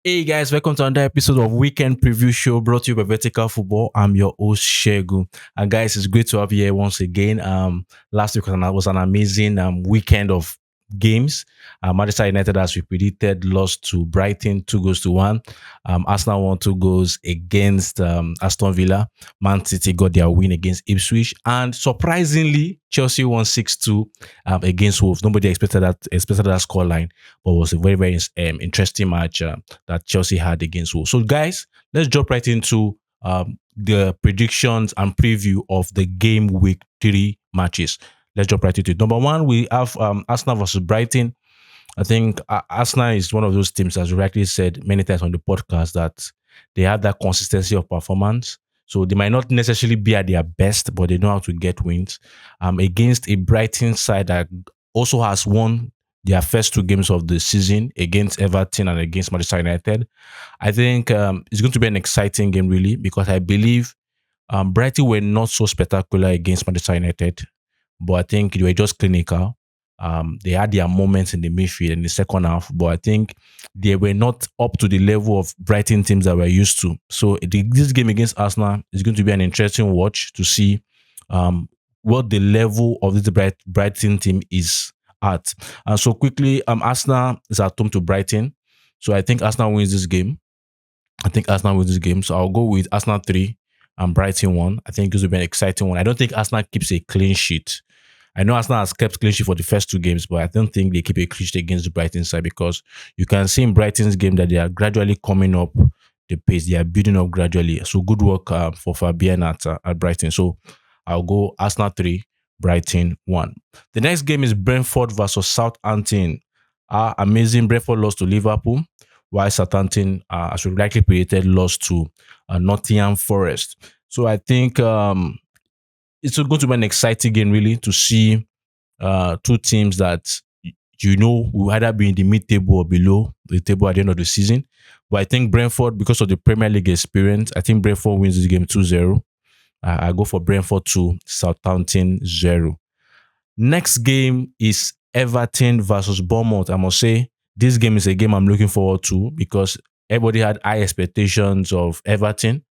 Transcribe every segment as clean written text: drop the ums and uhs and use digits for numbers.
Hey guys, welcome to another episode of Weekend Preview Show brought to you by Vertical Football. I'm your host Shegu. And guys, it's great to have you here once again. Last week was an amazing weekend of games. Manchester United, as we predicted, lost to Brighton 2 goals to 1. Arsenal won 2 goals against Aston Villa. Man City got their win against Ipswich, and surprisingly, Chelsea won 6-2 against Wolves. Nobody expected that scoreline, but it was a very very interesting match that Chelsea had against Wolves. So, guys, let's jump right into the predictions and preview of the game week 3 matches. Let's jump right into it. Number one, we have Arsenal versus Brighton. I think Arsenal is one of those teams, as we rightly said many times on the podcast, that they have that consistency of performance. So they might not necessarily be at their best, but they know how to get wins. Against a Brighton side that also has won their first 2 games of the season against Everton and against Manchester United. I think it's going to be an exciting game, really, because I believe Brighton were not so spectacular against Manchester United, but I think they were just clinical. They had their moments in the midfield in the second half, but I think they were not up to the level of Brighton teams that we're used to. So this game against Arsenal is going to be an interesting watch to see what the level of this Brighton team is at. And so quickly, Arsenal is at home to Brighton. So I think Arsenal wins this game. So I'll go with Arsenal 3 and Brighton 1. I think this will be an exciting one. I don't think Arsenal keeps a clean sheet. I know Arsenal has kept clean sheet for the first 2 games, but I don't think they keep a clean sheet against the Brighton side, because you can see in Brighton's game that they are gradually coming up the pace. They are building up gradually. So good work for Fabian at Brighton. So I'll go Arsenal 3, Brighton 1. The next game is Brentford versus Southampton. Amazing. Brentford lost to Liverpool, while Southampton, as we likely predicted, lost to Nottingham Forest. So I think it's going to be an exciting game, really, to see 2 teams that will either be in the mid-table or below the table at the end of the season. But I think Brentford, because of the Premier League experience, I think Brentford wins this game 2-0. I go for Brentford 2, Southampton 0. Next game is Everton versus Bournemouth. I must say, this game is a game I'm looking forward to because everybody had high expectations of Everton.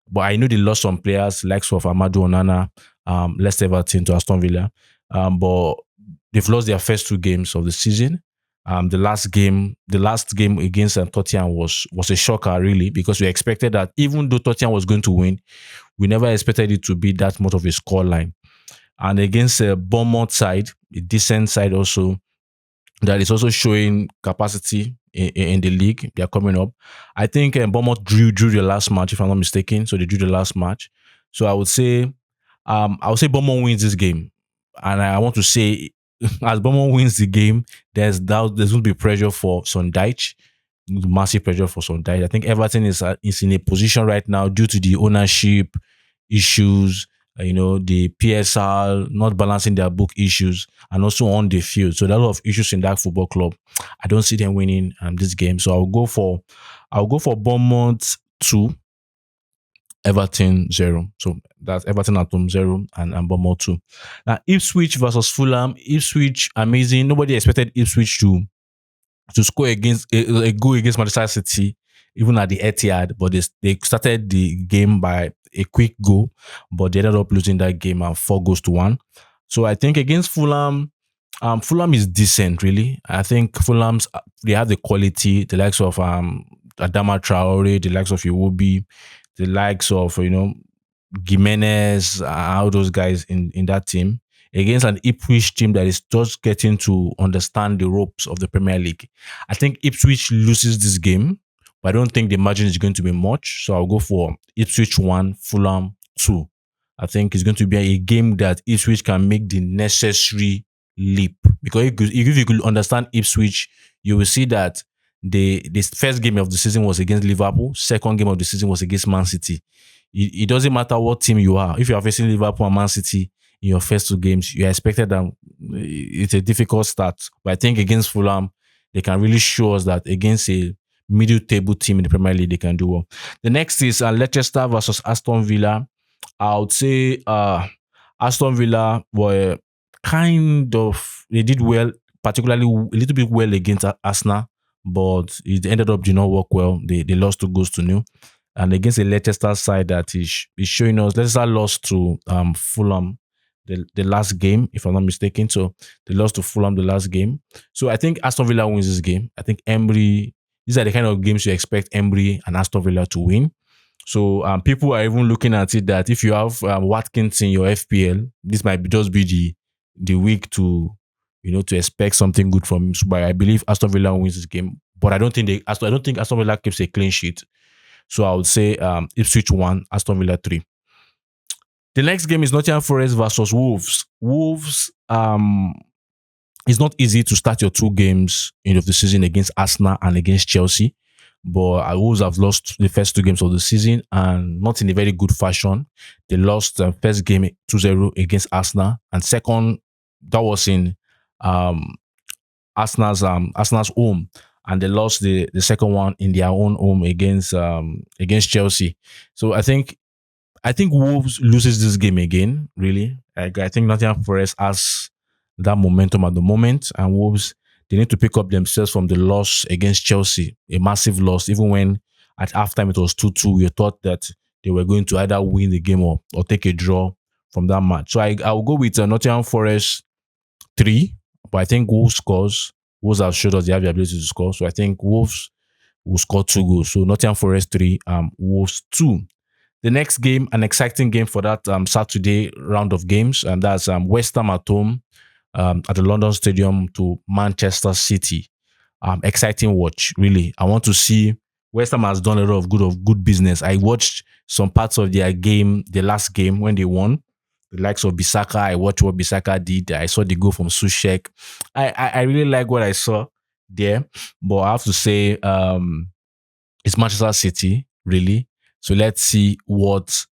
But I know they lost some players, likes of Amadou Onana, left Everton to Aston Villa. But they've lost their first 2 games of the season. The last game against Tottenham was a shocker, really, because we expected that even though Tottenham was going to win, we never expected it to be that much of a scoreline. And against a Bournemouth side, a decent side also, that is also showing capacity in the league. They are coming up. I think Bournemouth drew the last match, if I'm not mistaken. So they drew the last match. So I would say Bournemouth wins this game. And I want to say, as Bournemouth wins the game, there's going to be pressure for Sondage, massive pressure for Sondage. I think Everton is in a position right now due to the ownership issues, the PSR not balancing their book issues, and also on the field. So there are a lot of issues in that football club. I don't see them winning this game. So I'll go for Bournemouth 2, Everton 0. So that's Everton at home 0 and Bournemouth 2. Now Ipswich versus Fulham. Ipswich, amazing. Nobody expected Ipswich to score against a goal against Manchester City, even at the Etihad, but they started the game by a quick goal, but they ended up losing that game 4-1. So I think against Fulham, Fulham is decent, really. I think they have the quality, the likes of Adama Traore, the likes of Iwobi, the likes of Gimenez, all those guys in that team, against an Ipswich team that is just getting to understand the ropes of the Premier League. I think Ipswich loses this game, but I don't think the margin is going to be much. So I'll go for Ipswich 1, Fulham 2. I think it's going to be a game that Ipswich can make the necessary leap. Because if you could understand Ipswich, you will see that the first game of the season was against Liverpool. Second game of the season was against Man City. It doesn't matter what team you are. If you are facing Liverpool and Man City in your first 2 games, you are expected that it's a difficult start. But I think against Fulham, they can really show us that against a middle table team in the Premier League, they can do well. The next is Leicester versus Aston Villa. I would say Aston Villa were they did well, particularly a little bit well against Arsenal, but it ended up did not work well. They lost 2 goals to nil. And against a Leicester side that is showing us, Leicester lost to Fulham the last game, if I'm not mistaken. So they lost to Fulham the last game. So I think Aston Villa wins this game. I think Emery, these are the kind of games you expect Emery and Aston Villa to win. So people are even looking at it that if you have Watkins in your FPL, this might just be the week to to expect something good from him. So, but I believe Aston Villa wins this game. But I don't think Aston Villa keeps a clean sheet. So I would say Ipswich 1, Aston Villa 3. The next game is Nottingham Forest versus Wolves. Wolves, it's not easy to start your 2 games of the season against Arsenal and against Chelsea. But Wolves have lost the first 2 games of the season and not in a very good fashion. They lost the first game 2-0 against Arsenal, and second, that was in um, Arsenal's home, and they lost the second one in their own home against Chelsea. So I think Wolves loses this game again. Really, like, I think Nottingham Forest has that momentum at the moment, and Wolves, they need to pick up themselves from the loss against Chelsea, a massive loss. Even when at halftime it was 2-2, we thought that they were going to either win the game or take a draw from that match. So I will go with Nottingham Forest 3, but I think Wolves scores. Wolves have showed us they have the ability to score, so I think Wolves will score 2 goals. So Nottingham Forest 3, Wolves 2. The next game, an exciting game for that Saturday round of games, and that's West Ham at home at the London Stadium to Manchester City. Exciting watch, really. I want to see. West Ham has done a lot of good business. I watched some parts of their game, the last game when they won. The likes of Bissaka, I watched what Bissaka did. I saw the goal from Sushek. I really like what I saw there, but I have to say, it's Manchester City, really. So let's see what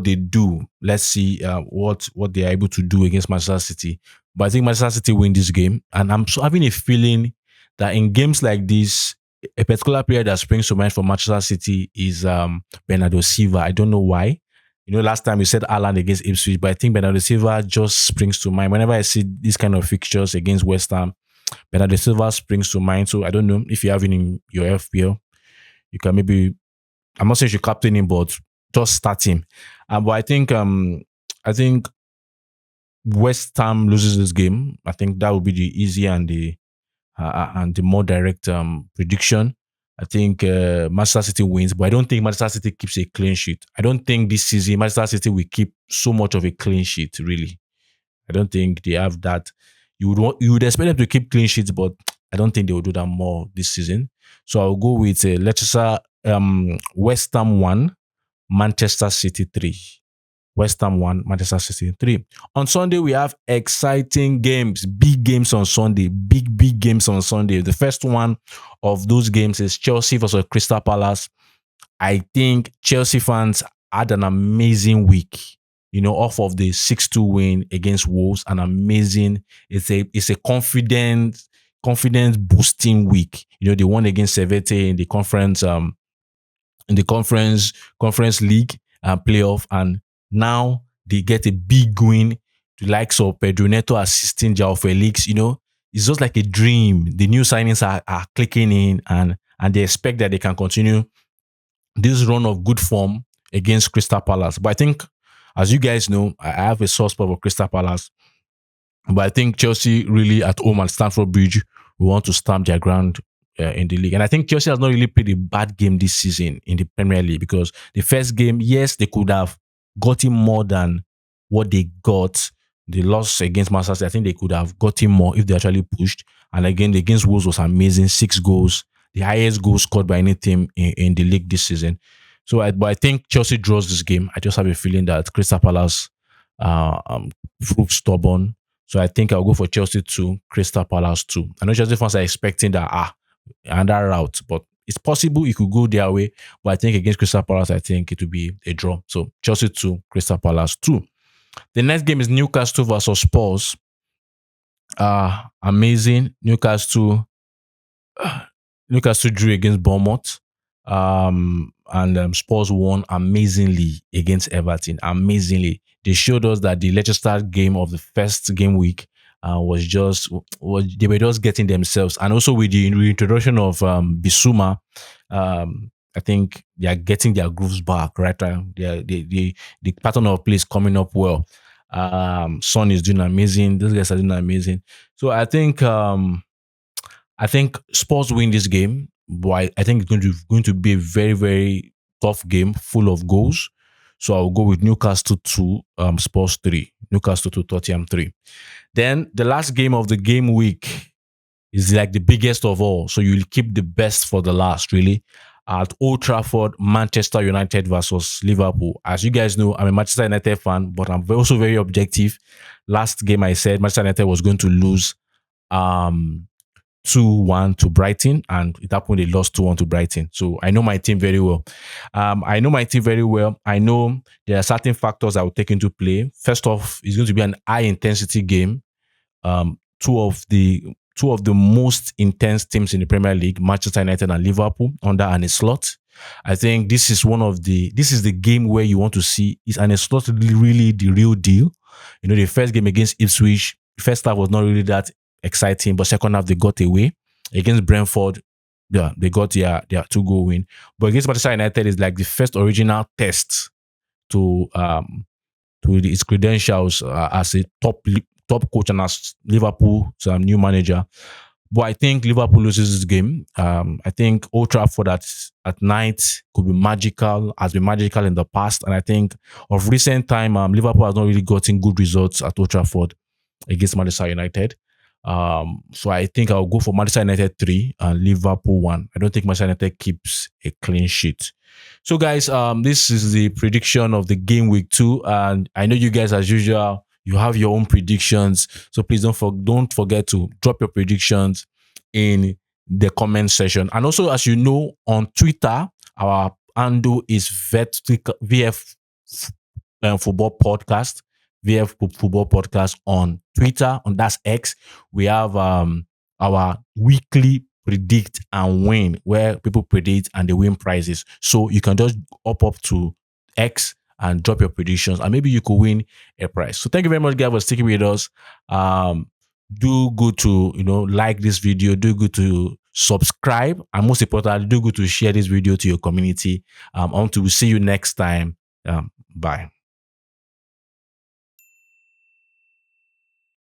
they do. Let's see what they are able to do against Manchester City. But I think Manchester City win this game, and I'm so having a feeling that in games like this, a particular player that springs to mind for Manchester City is Bernardo Silva. I don't know why. Last time you said Alan against Ipswich, but I think Bernardo Silva just springs to mind whenever I see these kind of fixtures against West Ham. Bernardo Silva springs to mind. So I don't know if you have him in your FPL. You can maybe, I'm not saying you should captain him, but just start him. But I think West Ham loses this game. I think that would be the easy and the more direct prediction. I think Manchester City wins, but I don't think Manchester City keeps a clean sheet. I don't think this season Manchester City will keep so much of a clean sheet. Really, I don't think they have that. You would expect them to keep clean sheets, but I don't think they will do that more this season. So I'll go with Leicester, West Ham 1, Manchester City 3. West Ham 1, Manchester City 3. On Sunday, we have exciting games, big games on Sunday, big games on Sunday. The first one of those games is Chelsea versus Crystal Palace. I think Chelsea fans had an amazing week, off of the 6-2 win against Wolves. An amazing, it's a confidence boosting week. They won against Sevette in the conference league playoff, and now they get a big win. The likes of Pedro Neto assisting Joao Felix. It's just like a dream. The new signings are clicking in, and they expect that they can continue this run of good form against Crystal Palace. But I think, as you guys know, I have a soft spot for Crystal Palace. But I think Chelsea really at home at Stamford Bridge, we want to stamp their ground in the league. And I think Chelsea has not really played a bad game this season in the Premier League, because the first game, yes, they could have gotten more than what they got. The loss against Manchester City, I think they could have gotten more if they actually pushed. And again, against Wolves was amazing, 6 goals, the highest goal scored by any team in the league this season. But I think Chelsea draws this game. I just have a feeling that Crystal Palace prove stubborn. So I think I'll go for Chelsea 2, Crystal Palace 2. I know Chelsea fans are expecting that another route, but it's possible it could go their way. But I think against Crystal Palace, I think it will be a draw. So Chelsea 2, Crystal Palace 2. The next game is Newcastle versus Spurs. Amazing. Newcastle drew against Bournemouth. And Spurs won amazingly against Everton. Amazingly. They showed us that the Leicester game of the first game week was they were just getting themselves, and also with the reintroduction of Bisuma, I think they are getting their grooves back. Right, the pattern of play is coming up well. Son is doing amazing. Those guys are doing amazing. So I think Spurs win this game, but I think it's going to be a very, very tough game full of goals. So I'll go with Newcastle 2, Spurs 3. Newcastle 2, Tottenham 3. Then the last game of the game week is like the biggest of all. So you'll keep the best for the last, really. At Old Trafford, Manchester United versus Liverpool. As you guys know, I'm a Manchester United fan, but I'm also very objective. Last game I said Manchester United was going to lose. 2-1 to Brighton, and it happened they lost 2-1 to Brighton. So I know my team very well. I know my team very well. I know there are certain factors I will take into play. First off, it's going to be an high intensity game. Two of the most intense teams in the Premier League, Manchester United and Liverpool, under an slot. I think this is the game where you want to see is an slot really the real deal. You know, the first game against Ipswich, the first half was not really that exciting, but second half they got away against Brentford. Yeah, they got their 2-goal win. But against Manchester United is like the first original test to its credentials as a top coach and as Liverpool's new manager. But I think Liverpool loses this game. I think Old Trafford at night could be magical, has been magical in the past. And I think of recent time, Liverpool has not really gotten good results at Old Trafford against Manchester United. So I think I'll go for Manchester United 3 and Liverpool 1. I don't think Manchester United keeps a clean sheet. So guys, this is the prediction of the game week 2, and I know you guys, as usual, you have your own predictions. So please don't forget to drop your predictions in the comment section. And also, as you know, on Twitter, our handle is VF Football Podcast. VF Football Podcast on Twitter, on that's X. We have our weekly predict and win, where people predict and they win prizes. So you can just up to X and drop your predictions, and maybe you could win a prize. So thank you very much, guys, for sticking with us. Do good to like this video. Do good to subscribe, and most importantly, do good to share this video to your community. Until we see you next time. Bye.